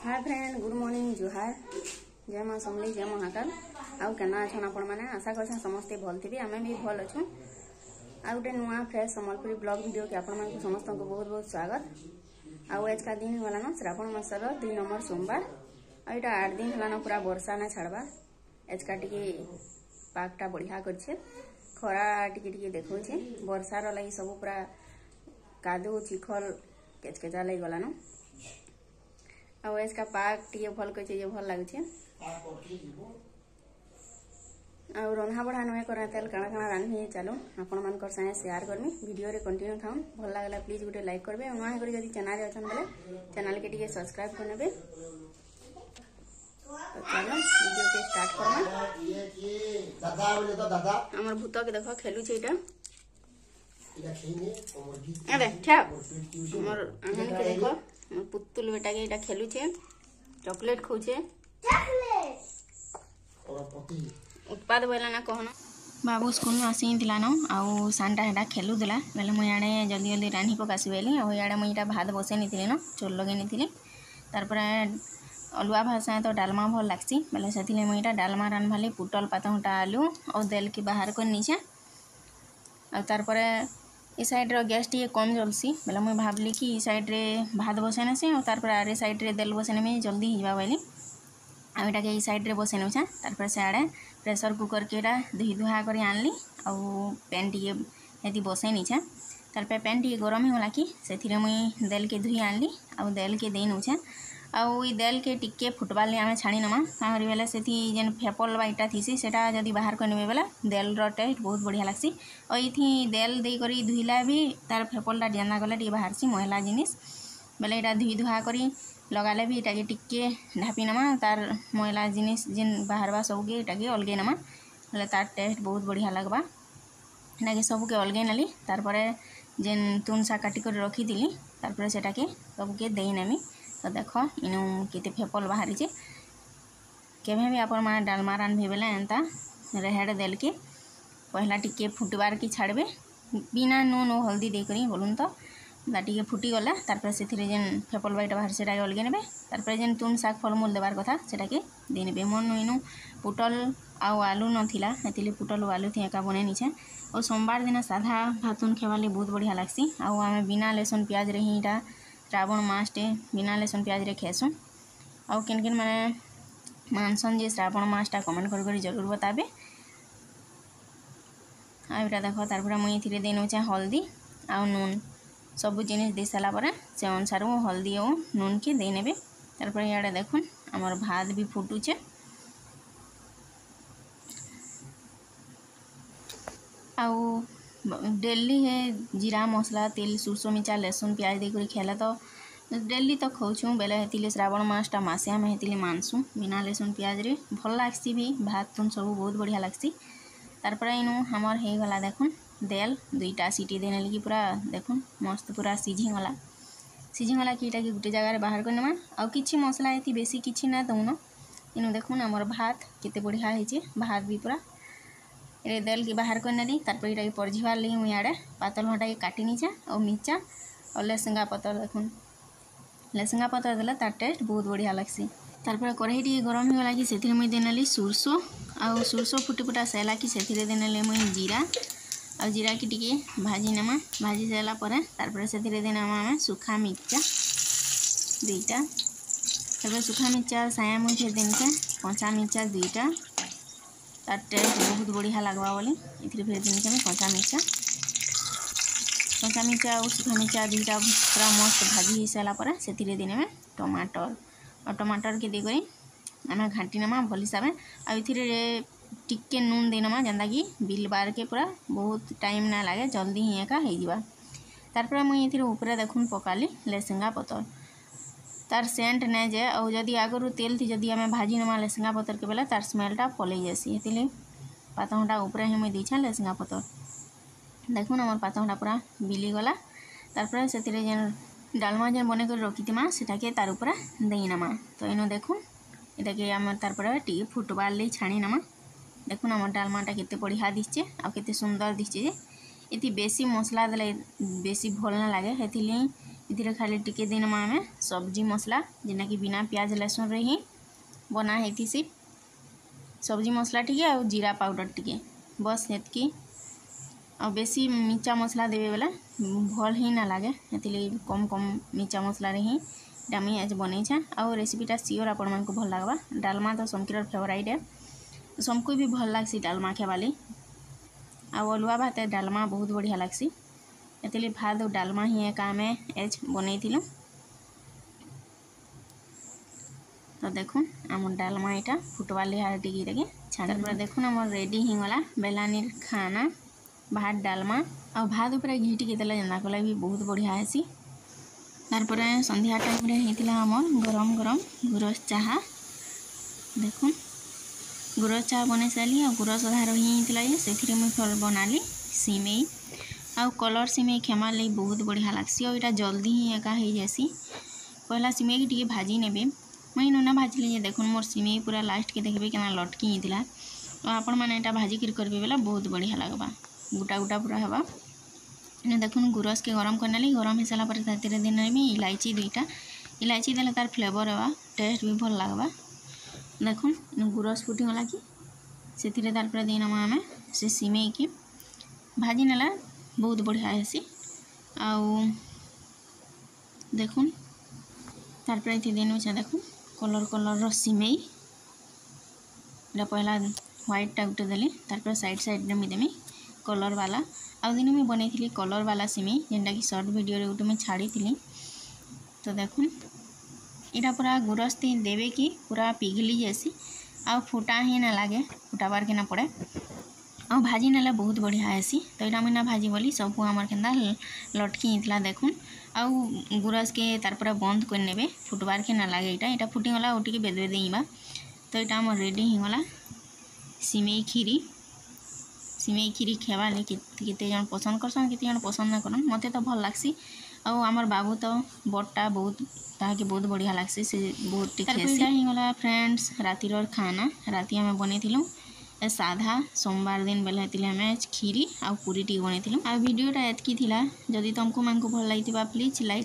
Hi friend, good morning, जुहार, जय माँ समली, जय महाकाल। आउ केना अछन आपण माने? आशा करछन समस्ते भल थिबे। आमे भी भल अछु। आ गोटे नुआ फ्रेश संबलपुरी ब्लॉग वीडियो के आपण मानक समस्त को बहुत बहुत स्वागत। आउ आज का दिन होला न श्रावण मासर 2 नंबर सोमवार। आ एटा 8 दिन होला न पूरा वर्षा ना छाड़बा। आज का टिके पाकटा बढ़िया करछे, खरा टिके टिके देखौ छे। वर्षार लागि सब पूरा कादो चिखल केचकेचा लागि गला न। आउ इसका पाक टिके भल कइचे जे भल लागुछे। आउ रंधा बढा नय करा तेल काना काना रान्ही चलो आपण मानकर संगे शेयर करमी। वीडियो रे कंटिन्यू थाउ। भल लागला प्लीज गुटे लाइक करबे। नुआ हे करी जदी चैनल रे अछन बेले चैनल के टिके सब्सक्राइब कर नेबे। तो चलो वीडियो के स्टार्ट करमा। दादा बोले तो दादा हमर भूत के देखो खेलु छै एटा अरे ठा हमर अहन के देखो पुतुल बेटा के एटा खेलु छे, चॉकलेट खाउ छे। उत्पाद बोला ना कहनो बाबू स्कूल में आसी दिला न आउ सांटा हेटा खेलु दिला बेले मु याडे जल्दी जल्दी रानी पकासी बेली आ याडे मु इटा भात बसे निथिले न चोल लगे निथिले। तार पर अलुआ भाषा तो डालमा भल लागसी बेले सेथिले मु इटा डालमा रान भाले पुटल पातंटा आलू और तेल के बाहर कर नीचे। आ तार पर ए साइड रो गैस टी कम जलसी बेले मु भाबली कि ई साइड रे भात बसेने से और तार पर आरे साइड रे तेल बसेने में जल्दी हिवा बेली आ एटा के ई साइड रे बसेने छ। तार पर साडे प्रेशर कुकर के एटा धुई धुआ करी आनली आ पैन टी हेती बसेनी छ। तार पर पैन टी गरम होला कि सेथिरे मुई देल के धुई आनली आ देल के देनु छ। आउ ई देल के टिके फुटबाल ले आमे छाणी नमा काहरी बेले सेथि जेन फेपल बाइटा थिसी सेटा जदी बाहर करनेबे बेला देल रो टेस्ट बहुत बढ़िया लागसी। और इथि देल देई करी धुइला भी तार फेपलटा जेना गले टी बाहरसी महिला जिनिस बेले एटा धुई धुआ करी लगाले भी एटा के टिके ढापी नमा तार महिला जिनिस जेन बाहरबा सब के एटा के अलगे नमा बेले तार टेस्ट बहुत बढ़िया लगबा। एटा के सब के अलगे नली तार परे जेन तुनसा काटी कर रखी दिली तार परे सेटा के सब के देई नेमी। तो देखो इनु केते फेपल बाहरी छे। केभे भी आपण मा डालमा रान बेले एंता रेहेड देल के पहला टिके फुटबार की छाड़बे बिना नून और हल्दी दे करी बोलुन तो टिके फुटी गला तार पर सेथिरे जेन फेपल बाइटा बाहर सेटा अलगे नेबे। तार पर जेन तुन साग फलमूल देबार कथा सेटा के दे नेबे। मन इनु पुटल आ आलू नथिला एतिले पुटल आलू थी एका बने नी छे। और सोमवार दिन साधा भातुन खेवाले बहुत बढ़िया लागसी। आ आमे बिना लहसुन प्याज रे हिटा श्रावण मासटे बिना लहसुन प्याज रे खेसु। आ केन केन माने मानसन जे श्रावण मासटा कमेंट कर कर जरूर बताबे। आ एटा देखो तार पर मुई थिरे देनु छ हल्दी आ नून सब जिनिस दे साला पर से अनुसार हल्दी और नून के दे नेबे। तार पर याडे देखुन हमर भात भी फुटू छे। आउ डेली है जीरा मसला तेल सुरसो मिर्चा लहसुन प्याज दे कर खेला तो डेली तो खाऊँ बेले हेतिले श्रावण मासटा मासे आम हेतिले मानसु बिना लहसुन प्याज रे भल लागसी भी भात तुन सब बहुत बढ़िया लागसी। तार पर इनु हमर हे गला देखुन देल दुईटा सीटी देने लगी पूरा देखुन मस्त पूरा सीझी गला कि एटा के गुटे जगह रे बाहर करनेमा। आ किछि मसला एति बेसी किछि ना दउनो इनु देखुन हमर भात केते बढ़िया हेचे। भात भी पूरा ए देल के बाहर करने ली तार पर एटा के परझिवार लगी मु याडे पातल भाटा के काटी नीचा और मिर्चा और लेसंगा पत्तर देखुन लेसंगा पत्तर देला तार टेस्ट बहुत बढ़िया लागसी। तार पर कढ़ाई टी गरम हो गला कि सेथिरे मुई देनेली सुरसो आ सुरसो फुटी फुटा सेला कि सेथिरे देनेले मुई जीरा आ जीरा की टिके भाजी नमा भाजी सेला पर तार पर सेथिरे देनामा हम सुखा मिर्चा दुईटा तार पर सुखा मिर्चा साया मुई फेर देन के कंचा मिर्चा दुईटा तार टेस्ट बहुत बढ़िया लगवा बोली इथिरे फेर दिन के कंचा मिर्चा और सुखा मिर्चा दुईटा पूरा मस्त भाजी हो सारा पर से देने टमाटर और टमाटर के देकर आम घाटी नमा भल हिसाब आ टिके नून देनमा जेनता कि बिल बार के पूरा बहुत टाइम ना लगे जल्दी ही एका हो। तार पर मुझे ऊपर देखुन पकाली लेसंगा पतर तार सेंट नहीं जाए और जदि आगु तेल थी जदि आम भाजी नमा लेसंगा पतर के बेला तार स्मेलटा पलई जासी हेतिले पातंटा ऊपर ही मुझे दीछा लेसंगा पतर देखुन आम पातंटा पूरा बिली गला। तार पर से जेन डालमा जेन बने कर रखी सेटा के तार ऊपर दे नमा। तो इनो देखुन एटा के आम तार पर टी फुटबार ले छाणी नमा देखुन आम डालमाटा केते बढ़िया दिसचे आ केते सुंदर दिसचे। ये बेसी मसला देले बेसी भल ना लगे हेतिले इथिरे खाली टिके देनमा आमे सब्जी मसला जेना कि बिना प्याज लहसुन रे ही बना हेतिसी। सब्जी मसला टिके आ जीरा पाउडर टिके बस हेतकी। आ बेसी मीठा मसला देवे बेला भल ही ना लागे, हेतिले कम कम मीठा मसला रे ही मुई आज बनईछे। आ रेसिपीटा सियोर आपण मानकु भल लागबा। डालमा तो समकीर फेवराइट है, समको भी भल लागसी डालमा खेवाली। आ अलुआ भात डालमा बहुत बढ़िया लागसी, एतिले भात और डालमा ही एका आमे एज बनईथिलु। तो देखुन आम डालमा एटा फुटवा लिहार टिकी देके छाड़ पर देखुन आम रेडी ही गला बेलानीर खाना भात डालमा। आ भात ऊपर घी टिके देला जेना कला भी बहुत बढ़िया हेसी। तारपर संध्या टाइम रे हेतिला हमर गरम गरम गुरस चाहा। देखुन गुरस चाहा बने सारी आ गुरस अधा रही हेतिला जे सेथिरे मुई फल बनाली सिमेई। आ कलर सिमेई खेमा लई बहुत बढ़िया लागसी और एटा जल्दी ही एका हो जासी। पहला सिमेई की टिके भाजी नेबे, मुई नुना भाजली जे देखुन मोर सिमेई पूरा लास्ट के देखबे केना लटकी हेतिला। तो आपण माने एटा भाजी कर करबे बेला बहुत बढ़िया लागबा, गोटा गोटा पूरा हवा। ने देखुन गुरस के गरम करनाली, गरम हो सारा पर तातिर दिन में इलायची दुईटा, इलायची देले तार फ्लेवर हवा, टेस्ट भी भल लागबा। देखुन गुरस फुटी गला कि सेथिरे तार पर दिन आमे से सिमेई की भाजी नेला बहुत बढ़िया हेसी। आउ देखुन तार पर इति दिन में देखुन कलर कलर सिमेई एटा पहला व्हाइट टा गुटे देली, तार पर साइड साइड रे देमी कलर वाला। आउ दिन में बनईथिली कलर वाला सिमेई जेनटा कि शॉर्ट वीडियो रे गुटे में छाड़ी थिली। तो देखुन एटा पूरा गुरस ती देवे कि पूरा पिघली जासी आ फुटा ही ना लागे, फुटाबार के ना पड़े। आ भाजी नेला बहुत बढ़िया हेसी। तो एटा मुई ना भाजी बोली सब हमर केंदा लटकी हितला देखुन। आ गुरस के तार पर बंद कर नेबे फुटबार के ना लागे, एटा फुटी गला उठी के बेदबे देइबा। तो एटा हमर रेडी ही गला सिमेई खीरी। सिमेई खीरी खेवा ले केते जन पसंद करसन केते जन पसंद ना करन, मते तो भल लागसी। आ हमर बाबू तो बट्टा बहुत ताके बहुत बढ़िया लागसी, से बहुत टिकेसी ही गला। फ्रेंड्स रातिर खाना राति हमें बनईथिलु साधा सोमवार दिन बेले हेतिले हमें खीरी आ पूरी टी बनईथिलु। आ वीडियोटा एतकी थिला, जदि तुमको मानकु भल लागितिबा प्लीज लाइक